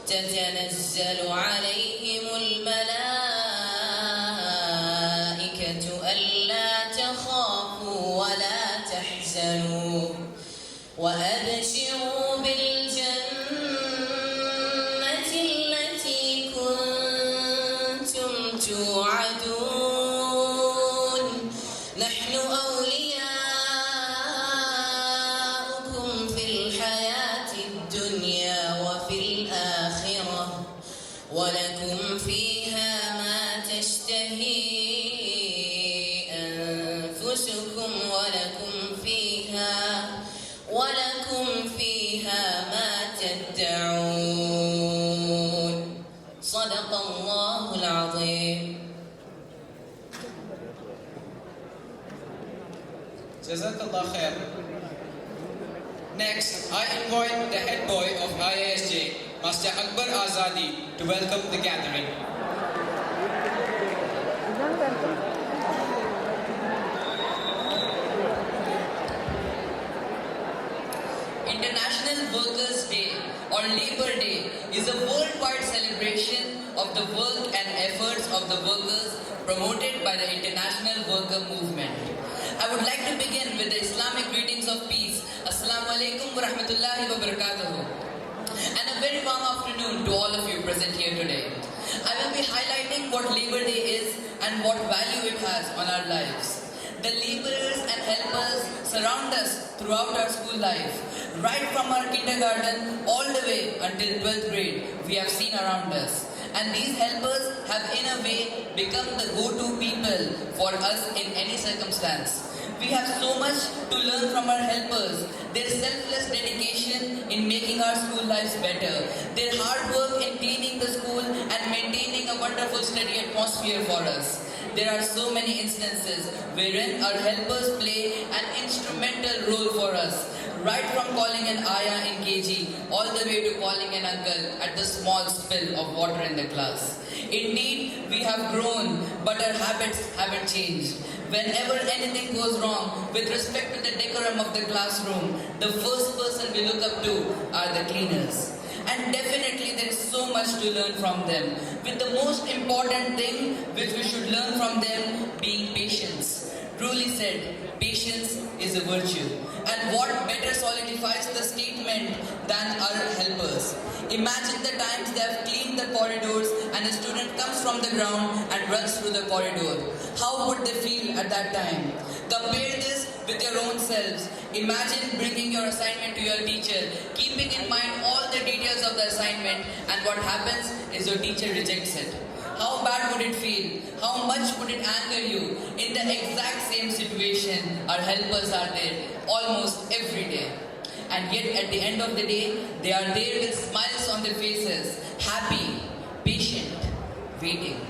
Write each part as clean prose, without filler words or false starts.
تتنزل عليهم الملائكة ألا تخافوا ولا تحزنوا وأبشروا بالجنة التي كنتم توعدون نحن أولياؤكم في الحياة الدنيا وفي الآخرة ولكم فيها ما تشتهي أنفسكم ولكم فيها ما تدعون صدق الله العظيم. Jazakallah khair. Next, I invite the head boy of IISJ, Master Akbar Azadi, to welcome the gathering. International Workers' Day or Labor Day is a worldwide celebration of of the work and efforts of the workers promoted by the International Worker Movement. I would like to begin with the Islamic greetings of peace. Assalamu alaikum wa rahmatullahi wa barakatuhu. And a very warm afternoon to all of you present here today. I will be highlighting what Labour Day is and what value it has on our lives. The labourers and helpers surround us throughout our school life. Right from our kindergarten all the way until 12th grade, we have seen around us. And these helpers have in a way become the go-to people for us in any circumstance. We have so much to learn from our helpers. Their selfless dedication in making our school lives better. Their hard work in cleaning the school and maintaining a wonderful study atmosphere for us. There are so many instances wherein our helpers play an instrumental role for us. Right from calling an ayah in KG, all the way to calling an uncle at the small spill of water in the class. Indeed, we have grown, but our habits haven't changed. Whenever anything goes wrong with respect to the decorum of the classroom, the first person we look up to are the cleaners. And definitely there is so much to learn from them. With the most important thing which we should learn from them being patience. Truly said, patience is a virtue. And what better solidifies the statement than our helpers? Imagine the times they have cleaned the corridors and a student comes from the ground and runs through the corridor. How would they feel at that time? Compare this with your own selves. Imagine bringing your assignment to your teacher, keeping in mind all the details of the assignment, and what happens is your teacher rejects it. How bad would it feel? How much would it anger you? In the exact same situation, our helpers are there almost every day. And yet at the end of the day, they are there with smiles on their faces, happy, patient, waiting.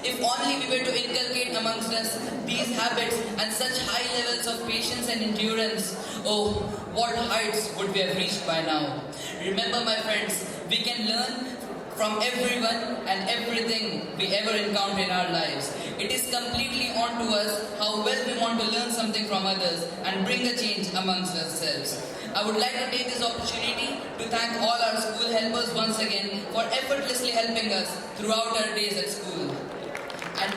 If only we were to inculcate amongst us these habits and such high levels of patience and endurance, oh, what heights would we have reached by now? Remember, my friends, we can learn from everyone and everything we ever encounter in our lives. It is completely on to us how well we want to learn something from others and bring a change amongst ourselves. I would like to take this opportunity to thank all our school helpers once again for effortlessly helping us throughout our days at school. And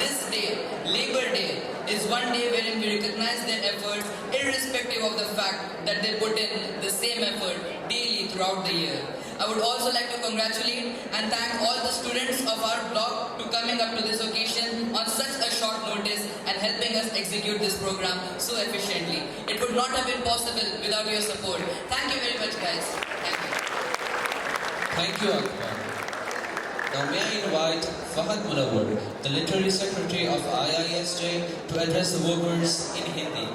this day, Labour Day, is one day wherein we recognize their efforts irrespective of the fact that they put in the same effort daily throughout the year. I would also like to congratulate and thank all the students of our block to coming up to this occasion on such a short notice and helping us execute this program so efficiently. It would not have been possible without your support. Thank you very much, guys. Thank you. Thank you, Akbar. Now may I invite Fahad Munawar, the Literary Secretary of IISJ, to address the workers in Hindi.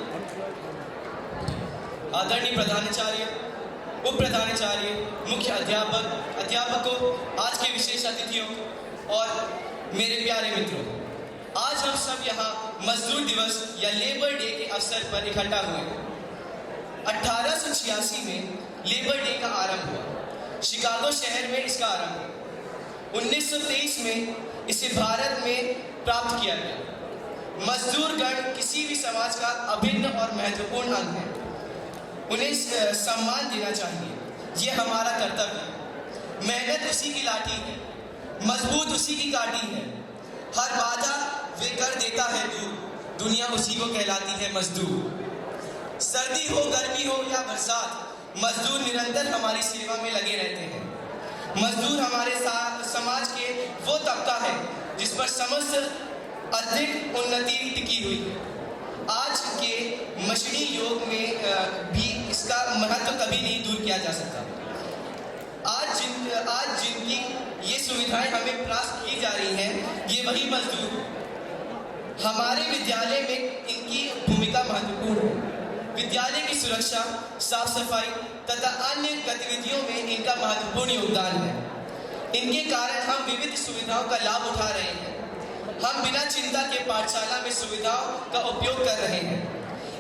आदरणीय प्रधानाचार्य, उप प्रधानाचार्य, मुख्य अध्यापकों, आज के विशेष अतिथियों और मेरे प्यारे मित्रों, आज हम सब यहाँ मजदूर दिवस या लेबर डे के अवसर पर इकट्ठा हुए। 1886 में लेबर डे का आरंभ हुआ। शिकागो शहर में इसका आरंभ हुआ। 1923 में इसे भारत में प्राप्त किया गया। मजदूर गण किसी भी समाज का अभिन्न और महत्वपूर्ण अंग है। उन्हें सम्मान देना चाहिए, ये हमारा कर्तव्य है। मेहनत उसी की लाठी है, मजबूत उसी की काठी है। हर बाधा वे कर देता है दूर, दुनिया उसी को कहलाती है मजदूर। सर्दी हो, गर्मी हो या बरसात, मजदूर निरंतर हमारी सेवा में लगे रहते हैं। मजदूर हमारे समाज के वो तबका है जिस पर समस्त अधिक उन्नति टिकी हुई है। आज के मशीनी युग में भी इसका महत्व कभी नहीं दूर किया जा सकता। आज जिनकी ये सुविधाएं हमें प्राप्त की जा रही हैं, ये वही मजदूर। हमारे विद्यालय में इनकी भूमिका महत्वपूर्ण है। विद्यालय की सुरक्षा, साफ सफाई तथा अन्य गतिविधियों में इनका महत्वपूर्ण योगदान है। इनके कारण हम विविध सुविधाओं का लाभ उठा रहे हैं। हम बिना चिंता के पाठशाला में सुविधाओं का उपयोग कर रहे हैं।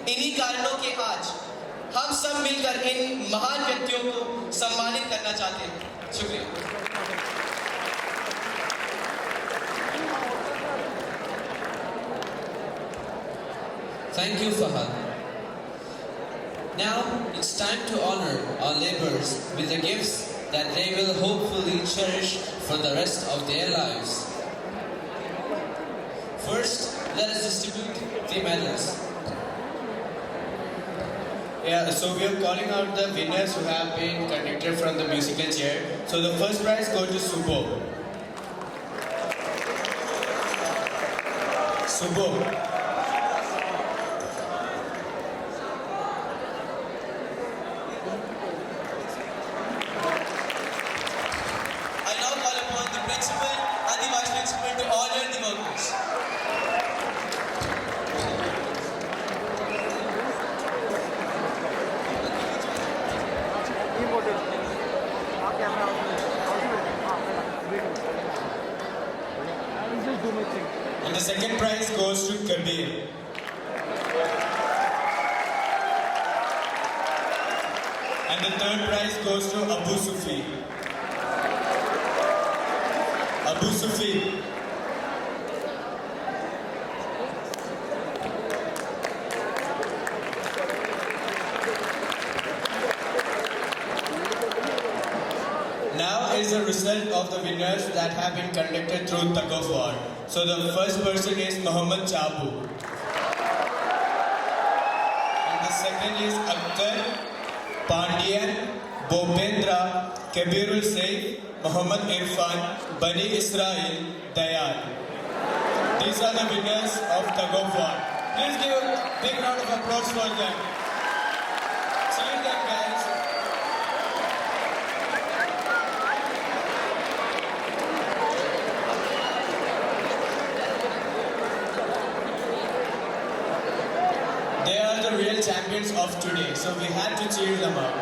इन्हीं कारणों के आज हम सब मिलकर इन महान व्यक्तियों को सम्मानित करना चाहते हैं। शुक्रिया। Thank you, Fahad. Now it's time to honor our laborers with the gifts that they will hopefully cherish for the rest of their lives. First, let us distribute the medals. Yeah, so we are calling out the winners who have been conducted from the musical chair. So the first prize goes to Subo. Subo. I now call upon the principal and the vice principal to honor the workers. And the second prize goes to Kabir. And the third prize goes to Abu Sufi. Abu Sufi. Now is the result of the winners that have been conducted through tug of war. So the first person is Muhammad Chabu. And the second is Akhtar, Pandian, Bopendra, Kabirul Saif, Muhammad Irfan, Bani Israel, Dayal. These are the winners of tug of war. Please give a big round of applause for them. Salute them, guys. They are the real champions of today, so we had to cheer them up.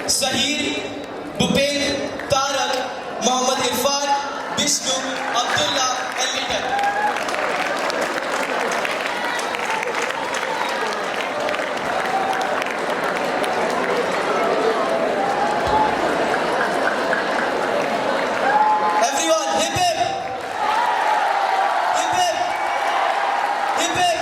Sahir, Bhupendra, Tarak, Muhammad Irfan, Vishnu, Abdullah, and Litan. Everyone, hip hip! Hip hip! Hip hip!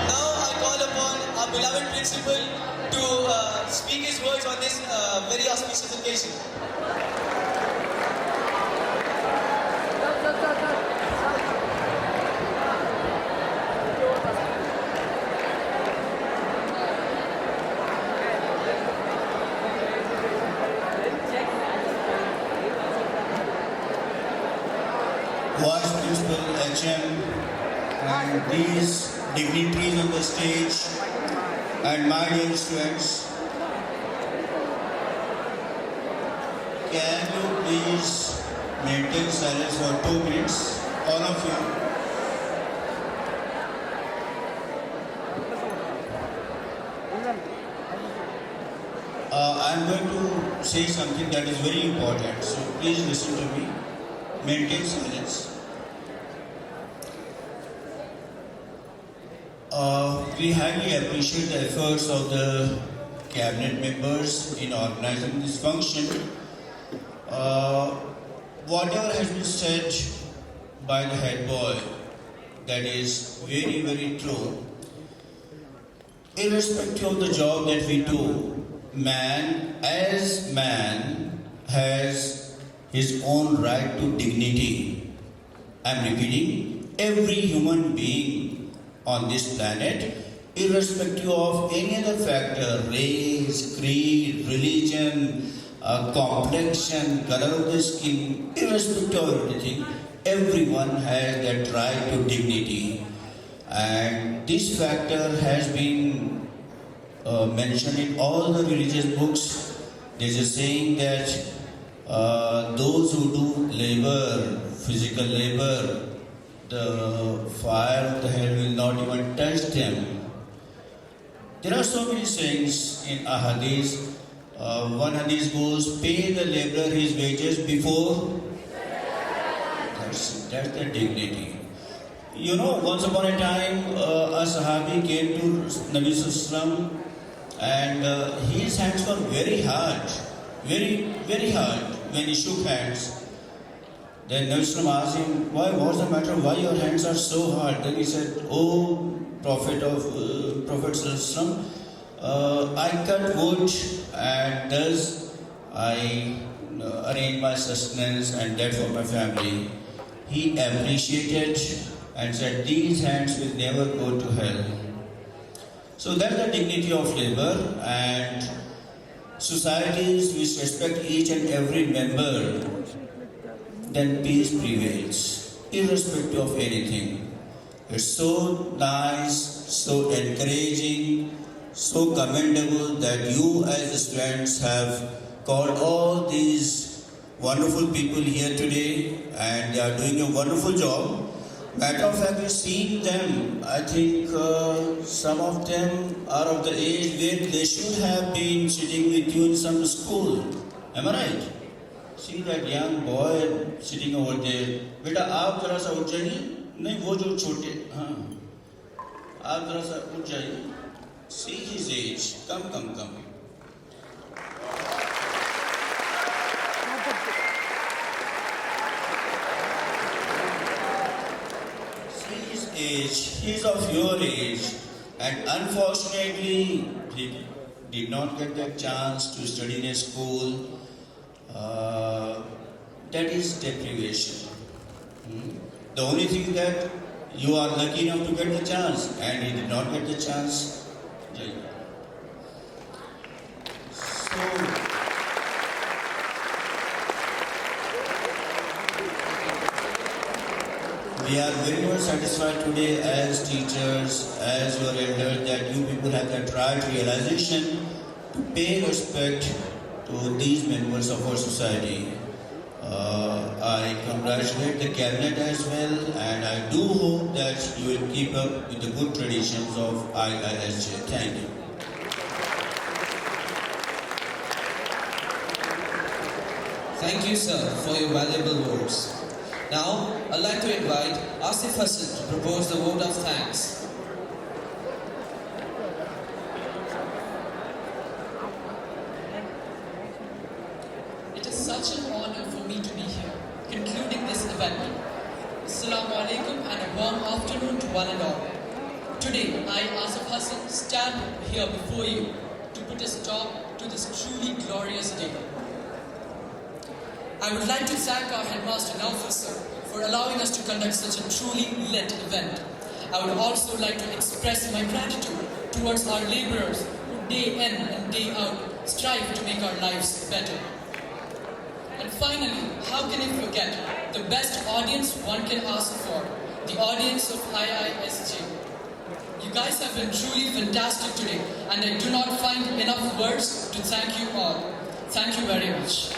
Now I call upon our beloved principal to speak his words on this very auspicious occasion. Vice Principal HM and these dignitaries on the stage and my dear students, can you please maintain silence for 2 minutes, all of you? I'm going to say something that is very important, so please listen to me. Maintain silence. We highly appreciate the efforts of the cabinet members in organizing this function. Whatever has been said by the head boy, that is very, very true. Irrespective of the job that we do, man as man has his own right to dignity. I'm repeating, every human being on this planet, irrespective of any other factor, race, creed, religion, complexion, color of the skin, irrespective of everything, everyone has that right to dignity. And this factor has been mentioned in all the religious books. There's a saying that those who do labor, physical labor, the fire of the hell will not even touch them. There are so many sayings in a hadith. One hadith goes, pay the laborer his wages before. That's the dignity. You know, once upon a time, a Sahabi came to Nabi Sallam and his hands were very hard, very, very hard when he shook hands. Then Nabi Sallam asked him, what's the matter? Why your hands are so hard? Then he said, oh, Prophet Sallam, I cut wood and thus I arrange my sustenance and that for my family. He appreciated and said, these hands will never go to hell. So that's the dignity of labor, and societies which respect each and every member, then peace prevails, irrespective of anything. It's so nice, so encouraging, so commendable that you as the students have called all these wonderful people here today, and they are doing a wonderful job. Matter of fact, we've seen them. I think some of them are of the age where they should have been sitting with you in some school. Am I right? See that young boy sitting over there. Beta, आप जरा सा उठ जाइए. नहीं, वो जो छोटे, हाँ. आप जरा सा उठ जाइए. See his age. Come. Age, he is of your age, and unfortunately he did not get that chance to study in a school. That is deprivation. The only thing that you are lucky enough to get the chance, and he did not get the chance. So, we are very much satisfied today as teachers, as your elders, that you people have that right realization to pay respect to these members of our society. I congratulate the cabinet as well, and I do hope that you will keep up with the good traditions of IISJ. Thank you. Thank you, sir, for your valuable words. Now, I'd like to invite Asif Hassan to propose the vote of thanks. It is such an honor for me to be here, concluding this event. Assalamu alaikum and a warm afternoon to one and all. Today, I, Asif Hassan, stand here before you to put a stop to this truly glorious day. I would like to thank our headmaster Naufal sir for allowing us to conduct such a truly lit event. I would also like to express my gratitude towards our laborers who day in and day out strive to make our lives better. And finally, how can I forget the best audience one can ask for, the audience of IISJ. You guys have been truly fantastic today, and I do not find enough words to thank you all. Thank you very much.